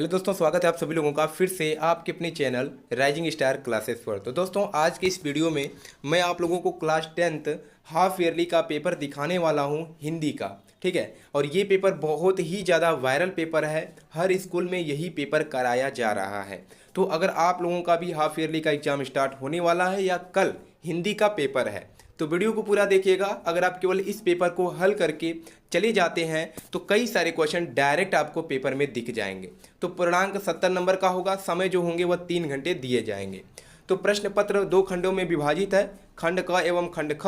Hello दोस्तों, स्वागत है आप सभी लोगों का फिर से आपके अपने चैनल राइजिंग स्टार क्लासेस पर। तो दोस्तों, आज के इस वीडियो में मैं आप लोगों को क्लास 10th हाफ ईयरली का पेपर दिखाने वाला हूं, हिंदी का। ठीक है, और ये पेपर बहुत ही ज़्यादा वायरल पेपर है, हर स्कूल में यही पेपर कराया जा रहा है। तो अगर आप लोगों का भी हाफ ईयरली का एग्ज़ाम स्टार्ट होने वाला है या कल हिंदी का पेपर है, तो वीडियो को पूरा देखिएगा। अगर आप केवल इस पेपर को हल करके चले जाते हैं तो कई सारे क्वेश्चन डायरेक्ट आपको पेपर में दिख जाएंगे। तो पूर्णांक 70 नंबर का होगा, समय जो होंगे वह 3 घंटे दिए जाएंगे। तो प्रश्न पत्र 2 खंडों में विभाजित है, खंड क एवं खंड ख।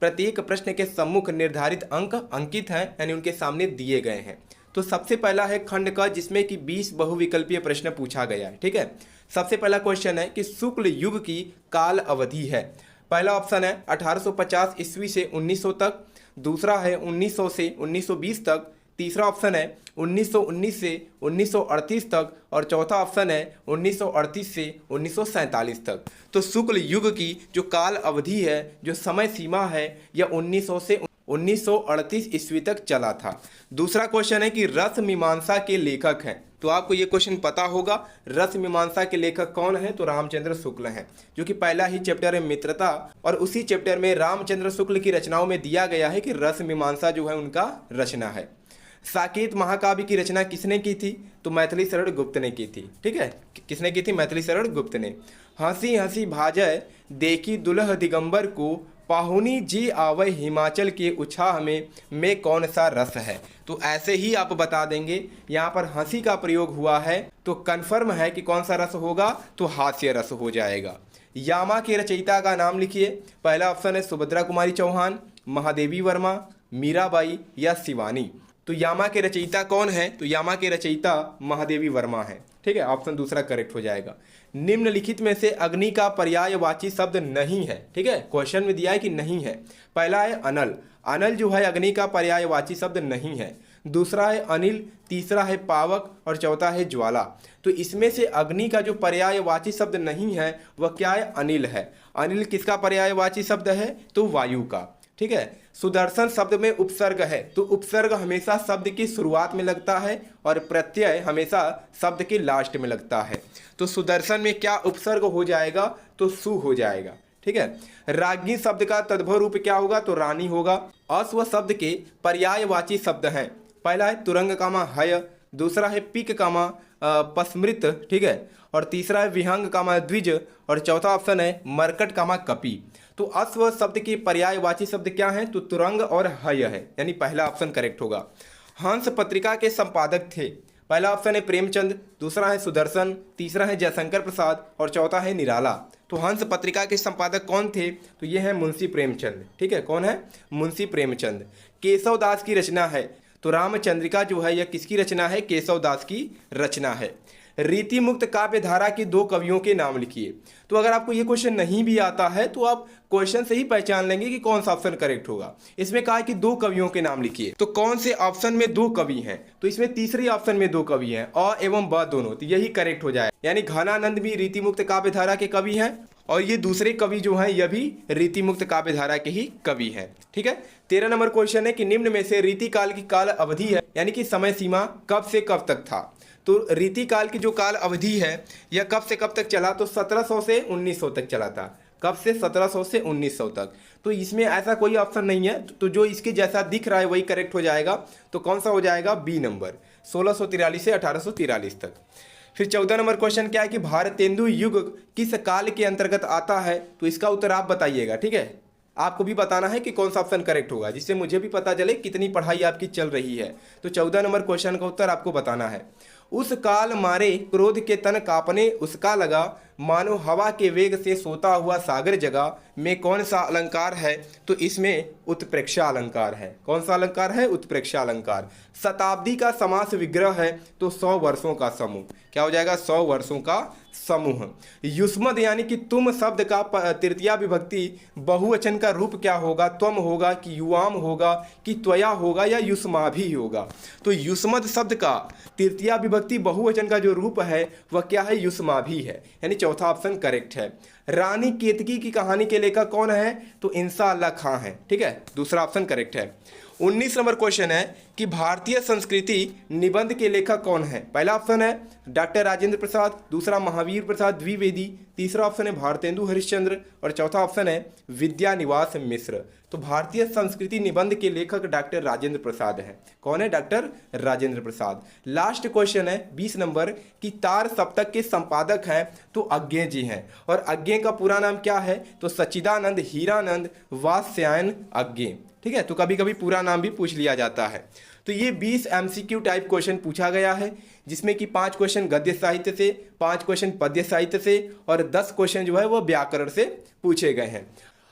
प्रत्येक प्रश्न के सम्मुख निर्धारित अंक अंकित हैं, यानी उनके सामने दिए गए हैं। तो सबसे पहला है खंड क, जिसमें कि 20 बहुविकल्पीय प्रश्न पूछा गया है। ठीक है, सबसे पहला क्वेश्चन है कि शुक्ल युग की काल अवधि है। पहला ऑप्शन है 1850 ईस्वी से 1900 तक, दूसरा है 1900 से 1920 तक, तीसरा ऑप्शन है 1919 से 1938 तक और चौथा ऑप्शन है 1938 से 1947 तक। तो शुक्ल युग की जो काल अवधि है, जो समय सीमा है, यह 1900 से 1938 ईस्वी तक चला था। दूसरा क्वेश्चन है कि रस मीमांसा के लेखक हैं। तो आपको ये क्वेश्चन पता होगा, रस मीमांसा के लेखक कौन है? तो रामचंद्र शुक्ल हैं, जो कि पहला ही चैप्टर है मित्रता, और उसी चैप्टर में रामचंद्र शुक्ल की रचनाओं में दिया गया है कि रस मीमांसा जो है उनका रचना है। साकेत महाकाव्य की रचना किसने की थी? तो मैथिली शरण गुप्त ने की थी। ठीक है, किसने की थी? मैथिली शरण गुप्त ने। हंसी हंसी भाजय देखी दुल्ह दिगंबर को, पाहुनी जी आवे हिमाचल के उछाह में कौन सा रस है? तो ऐसे ही आप बता देंगे। यहाँ पर हंसी का प्रयोग हुआ है तो कन्फर्म है कि कौन सा रस होगा? तो हास्य रस हो जाएगा। यामा के रचयिता का नाम लिखिए। पहला ऑप्शन है सुभद्रा कुमारी चौहान, महादेवी वर्मा, मीराबाई या शिवानी। तो यामा के रचयिता कौन है? तो यामा के रचयिता महादेवी वर्मा है। ठीक है, ऑप्शन दूसरा करेक्ट हो जाएगा। निम्नलिखित में से अग्नि का पर्यायवाची शब्द नहीं है। ठीक है, क्वेश्चन में दिया है कि नहीं है। पहला है अनल, अनल जो है अग्नि का पर्यायवाची शब्द नहीं है। दूसरा है अनिल, तीसरा है पावक और चौथा है ज्वाला। तो इसमें से अग्नि का जो पर्यायवाची शब्द नहीं है वह क्या है? अनिल है। अनिल किसका पर्यायवाची शब्द है? तो वायु का। ठीक है, सुदर्शन शब्द में उपसर्ग है, तो उपसर्ग हमेशा शब्द की शुरुआत में लगता है और प्रत्यय हमेशा शब्द के लास्ट में लगता है। तो सुदर्शन में क्या उपसर्ग हो जाएगा? तो सु हो जाएगा। ठीक है, राज्ञी शब्द का तद्भव रूप क्या होगा? तो रानी होगा। अश्व शब्द के पर्यायवाची शब्द हैं। पहला है तुरंग कामा हय, दूसरा है पिक कामा पस्मृत, ठीक है, और तीसरा है विहंग कामा द्विज और चौथा ऑप्शन है मरकट कामा कपि। तो अश्व शब्द के पर्यायवाची शब्द क्या हैं? तो तुरंग और हय है, यानी पहला ऑप्शन करेक्ट होगा। हंस पत्रिका के संपादक थे। पहला ऑप्शन है प्रेमचंद, दूसरा है सुदर्शन, तीसरा है जयशंकर प्रसाद और चौथा है निराला। तो हंस पत्रिका के संपादक कौन थे? तो ये है मुंशी प्रेमचंद। ठीक है, कौन है? मुंशी प्रेमचंद। केशव दास की रचना है, तो रामचंद्रिका जो है यह किसकी रचना है? केशव दास की रचना है। रीति मुक्त काव्य धारा के 2 कवियों के नाम लिखिए। तो अगर आपको ये क्वेश्चन नहीं भी आता है तो आप क्वेश्चन से ही पहचान लेंगे कि कौन सा ऑप्शन करेक्ट होगा। इसमें कहा है कि 2 कवियों के नाम लिखिए, तो कौन से ऑप्शन में 2 कवि हैं? तो इसमें तीसरे ऑप्शन में 2 कवि हैं, अ एवं ब दोनों, तो यही करेक्ट हो जाए। यानी घनानंद भी रीति मुक्त काव्य धारा के कवि हैं और ये दूसरे कवि जो हैं यह भी रीति मुक्त काव्य धारा के ही कवि हैं। ठीक है, 13 नंबर क्वेश्चन है कि निम्न में से रीति काल की काल अवधि है, यानी कि समय सीमा कब से कब तक था? तो रीति काल की जो काल अवधि है यह कब से कब तक चला? तो 1700 से 1900 तक चला था। कब से? 1700 से 1900 तक। तो इसमें ऐसा कोई ऑप्शन नहीं है, तो जो इसके जैसा दिख रहा है वही करेक्ट हो जाएगा। तो कौन सा हो जाएगा? बी नंबर, 1643 से 1843 तक। फिर 14 नंबर क्वेश्चन क्या है कि भारतेंदु युग किस काल के अंतर्गत आता है? तो इसका उत्तर आप बताइएगा। ठीक है, आपको भी बताना है कि कौन सा ऑप्शन करेक्ट होगा, जिससे मुझे भी पता चले कितनी पढ़ाई आपकी चल रही है। तो 14 नंबर क्वेश्चन का उत्तर आपको बताना है। उस काल मारे क्रोध के तन कांपने उसका लगा, मानो हवा के वेग से सोता हुआ सागर जगा, में कौन सा अलंकार है? तो इसमें उत्प्रेक्षा अलंकार है। कौन सा अलंकार है? उत्प्रेक्षा अलंकार। शताब्दी का समास विग्रह है, तो 100 वर्षों का समूह। क्या हो जाएगा? 100 वर्षों का समूह। युष्मद यानी कि तुम शब्द का तृतीया विभक्ति बहुवचन का रूप क्या होगा? त्वम होगा कि युवाम होगा कि त्वया होगा या युष्माभि होगा? तो युष्मद शब्द का तृतीया विभक्ति बहुवचन का जो रूप है वह क्या है? युष्माभि है, यानी चौथा ऑप्शन करेक्ट है। रानी केतकी की कहानी के लेखक कौन है? तो इंसा अल्लाह खां है। ठीक है, दूसरा ऑप्शन करेक्ट है। 19 नंबर क्वेश्चन है कि भारतीय संस्कृति निबंध के लेखक कौन है। पहला ऑप्शन है डॉक्टर राजेंद्र प्रसाद, दूसरा महावीर प्रसाद द्विवेदी, तीसरा ऑप्शन है भारतेंदु हरिश्चंद्र और चौथा ऑप्शन है विद्यानिवास मिश्र। तो भारतीय संस्कृति निबंध के लेखक डॉक्टर राजेंद्र प्रसाद हैं। कौन है? Doctor Rajendra Prasad. Last question है 20 नंबर कि तार सप्तक के संपादक हैं तो अज्ञे जी हैं, और अज्ञे का पूरा नाम क्या है? तो सच्चिदानंद हीरानंद वात्स्यायन अज्ञे। ठीक है, तो कभी कभी पूरा नाम भी पूछ लिया जाता है। तो ये 20 MCQ टाइप क्वेश्चन पूछा गया है, जिसमें कि 5 क्वेश्चन गद्य साहित्य से, 5 क्वेश्चन पद्य साहित्य से और 10 क्वेश्चन जो है वो व्याकरण से पूछे गए हैं।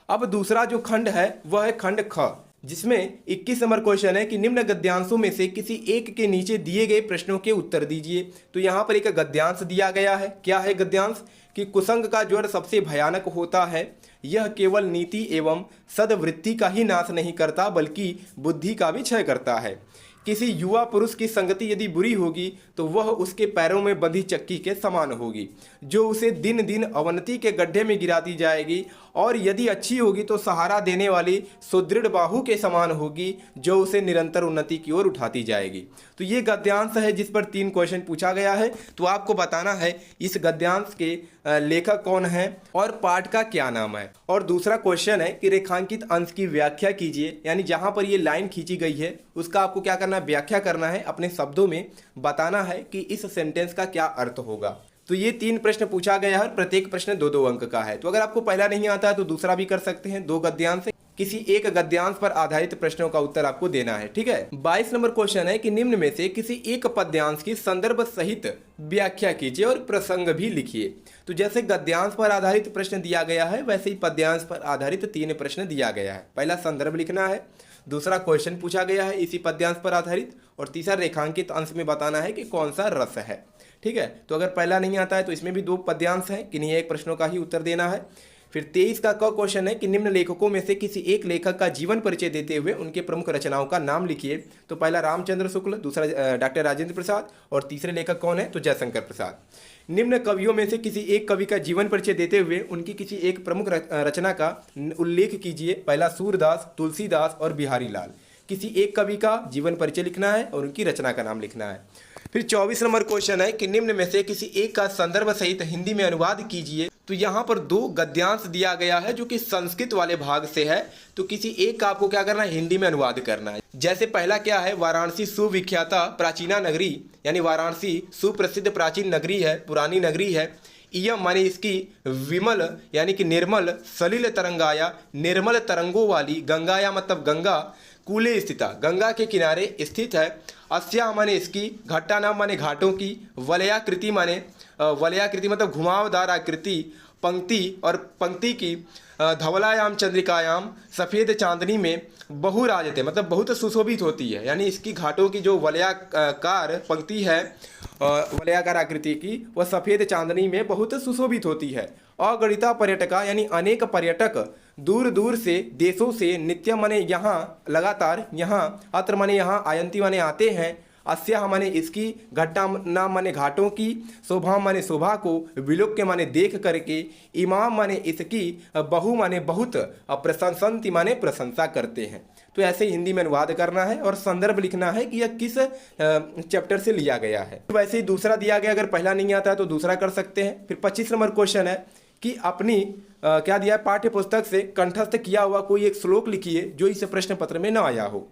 अब दूसरा जो खंड है वह है खंड ख, जिसमें 21 नंबर क्वेश्चन है कि निम्न गद्यांशों में से किसी एक के नीचे दिए गए प्रश्नों के उत्तर दीजिए। तो यहाँ पर एक गद्यांश दिया गया है। क्या है गद्यांश? कि कुसंग का ज्वर सबसे भयानक होता है, यह केवल नीति एवं सद्वृत्ति का ही नाश नहीं करता बल्कि बुद्धि का भी क्षय करता है। किसी युवा पुरुष की संगति यदि बुरी होगी तो वह उसके पैरों में बंधी चक्की के समान होगी, जो उसे दिन दिन अवनति के गड्ढे में गिराती जाएगी, और यदि अच्छी होगी तो सहारा देने वाली सुदृढ़ बाहु के समान होगी, जो उसे निरंतर उन्नति की ओर उठाती जाएगी। तो ये गद्यांश है जिस पर 3 क्वेश्चन पूछा गया है। तो आपको बताना है इस गद्यांश के लेखक कौन है और पाठ का क्या नाम है। और दूसरा क्वेश्चन है कि रेखांकित अंश की व्याख्या कीजिए, यानी जहां पर ये लाइन खींची गई है उसका आपको क्या करना है? व्याख्या करना है, अपने शब्दों में बताना है कि इस सेंटेंस का क्या अर्थ होगा। तो ये 3 प्रश्न पूछा गया है, प्रत्येक प्रश्न 2-2 अंक का है। तो अगर आपको पहला नहीं आता है तो दूसरा भी कर सकते हैं। 2 गद्यांश, किसी एक गद्यांश पर आधारित प्रश्नों का उत्तर आपको देना है। ठीक है। 22 नंबर क्वेश्चन है कि निम्न में से किसी एक पद्यांश की संदर्भ सहित व्याख्या कीजिए और प्रसंग भी लिखिए। तो जैसे गद्यांश पर आधारित प्रश्न दिया गया है, वैसे ही पद्यांश पर आधारित 3 प्रश्न दिया गया है। पहला संदर्भ लिखना है, दूसरा क्वेश्चन पूछा गया है इसी पद्यांश पर आधारित, और तीसरा रेखांकित अंश में बताना है कि कौन सा रस है। ठीक है। तो अगर पहला नहीं आता है तो इसमें भी 2 पद्यांश हैं, किन्हीं एक प्रश्नों का ही उत्तर देना है। फिर 23 का क क्वेश्चन है कि निम्न लेखकों में से किसी एक लेखक का जीवन परिचय देते हुए उनके प्रमुख रचनाओं का नाम लिखिए। तो पहला रामचंद्र शुक्ल, दूसरा डॉक्टर राजेंद्र प्रसाद और तीसरे लेखक कौन है? तो जयशंकर प्रसाद। निम्न कवियों में से किसी एक कवि का जीवन परिचय देते हुए उनकी किसी एक प्रमुख रचना का उल्लेख कीजिए। पहला सूरदास, तुलसीदास और बिहारी लाल। किसी एक कवि का जीवन परिचय लिखना है और उनकी रचना का नाम लिखना है। फिर 24 नंबर क्वेश्चन है कि निम्न में से किसी एक का संदर्भ सहित हिंदी में अनुवाद कीजिए। तो यहाँ पर 2 गद्यांश दिया गया है जो कि संस्कृत वाले भाग से है, तो किसी एक का आपको क्या करना है? हिंदी में अनुवाद करना है। जैसे पहला क्या है? वाराणसी सुविख्याता प्राचीना नगरी, यानी वाराणसी सुप्रसिद्ध प्राचीन नगरी है, पुरानी नगरी है। इयम माने इसकी, विमल यानी कि निर्मल, सलिल तरंगाया निर्मल तरंगों वाली, गंगाया मतलब गंगा, कूले स्थिता गंगा के किनारे स्थित है। अस्या माने इसकी, घट्टा नाम माने घाटों की, वलयाकृति माने वलयाकृति मतलब घुमावदार आकृति, पंक्ति और पंक्ति की, धवलायाम चंद्रिकायाम सफ़ेद चांदनी में बहुराजते मतलब बहुत सुशोभित होती है, यानी इसकी घाटों की जो वलयाकार पंक्ति है, वलयाकार आकृति की, वह सफ़ेद चांदनी में बहुत सुशोभित होती है। अगणिता पर्यटका यानी अनेक पर्यटक दूर दूर से देशों से, नित्य माने यहाँ लगातार, यहाँ अत्र माने यहाँ, आयंती माने आते हैं, अस्या माने इसकी, घट्टा नाम माने घाटों की, शोभा माने शोभा को, विलोक्य माने देख करके, इमाम माने इसकी, बहु माने बहुत, प्रशंसन्ति माने प्रशंसा करते हैं। तो ऐसे हिंदी में अनुवाद करना है और संदर्भ लिखना है कि यह किस चैप्टर से लिया गया है। वैसे ही दूसरा दिया गया, अगर पहला नहीं आता है तो दूसरा कर सकते हैं। फिर 25 नंबर क्वेश्चन है कि अपनी क्या दिया है? पाठ्य पुस्तक से कंठस्थ किया हुआ कोई एक श्लोक लिखिए जो इस प्रश्न पत्र में न आया हो।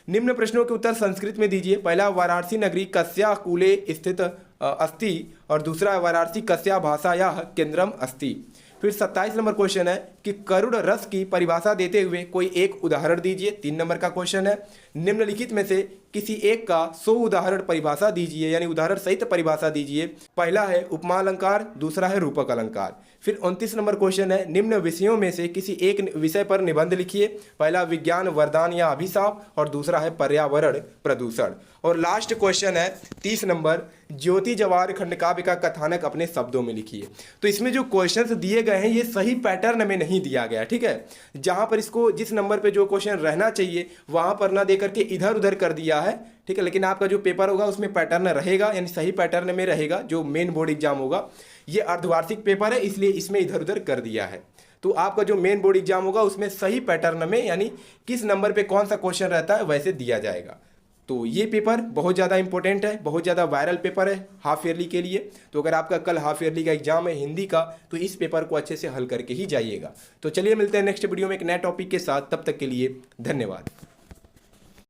निम्न प्रश्नों के उत्तर संस्कृत में दीजिए। पहला, वाराणसी नगरी कस्या कूले स्थित अस्ति, और दूसरा, वाराणसी कस्या भाषायाः केंद्रम अस्ति। फिर 27 नंबर क्वेश्चन है कि करुण रस की परिभाषा देते हुए कोई एक उदाहरण दीजिए। 3 नंबर का क्वेश्चन है निम्नलिखित में से किसी एक का 100 उदाहरण परिभाषा दीजिए, यानी उदाहरण सहित परिभाषा दीजिए। पहला है उपमा अलंकार, दूसरा है रूपक अलंकार। फिर 29 नंबर क्वेश्चन है निम्न विषयों में से किसी एक विषय पर निबंध लिखिए। पहला विज्ञान वरदान या अभिशाप और दूसरा है पर्यावरण प्रदूषण। और लास्ट क्वेश्चन है 30 नंबर, ज्योति जवाहर खंड काव्य का कथानक अपने शब्दों में लिखिए। तो इसमें जो क्वेश्चंस दिए गए हैं ये सही पैटर्न में नहीं दिया गया, ठीक है। जहां पर इसको जिस नंबर पे जो क्वेश्चन रहना चाहिए वहां पर ना दे करके इधर उधर कर दिया है, ठीक है। लेकिन आपका जो पेपर होगा उसमें पैटर्न रहेगा, यानी सही पैटर्न में रहेगा। जो मेन बोर्ड एग्जाम होगा, ये अर्धवार्षिक पेपर है इसलिए इसमें इधर उधर कर दिया है। तो आपका जो मेन बोर्ड एग्जाम होगा उसमें सही पैटर्न में, यानी किस नंबर पे कौन सा क्वेश्चन रहता है वैसे दिया जाएगा। तो ये पेपर बहुत ज़्यादा इंपॉर्टेंट है, बहुत ज़्यादा वायरल पेपर है हाफ ईयरली के लिए। तो अगर आपका कल हाफ ईयरली का एग्जाम है हिंदी का, तो इस पेपर को अच्छे से हल करके ही जाइएगा। तो चलिए मिलते हैं नेक्स्ट वीडियो में एक नए टॉपिक के साथ, तब तक के लिए धन्यवाद।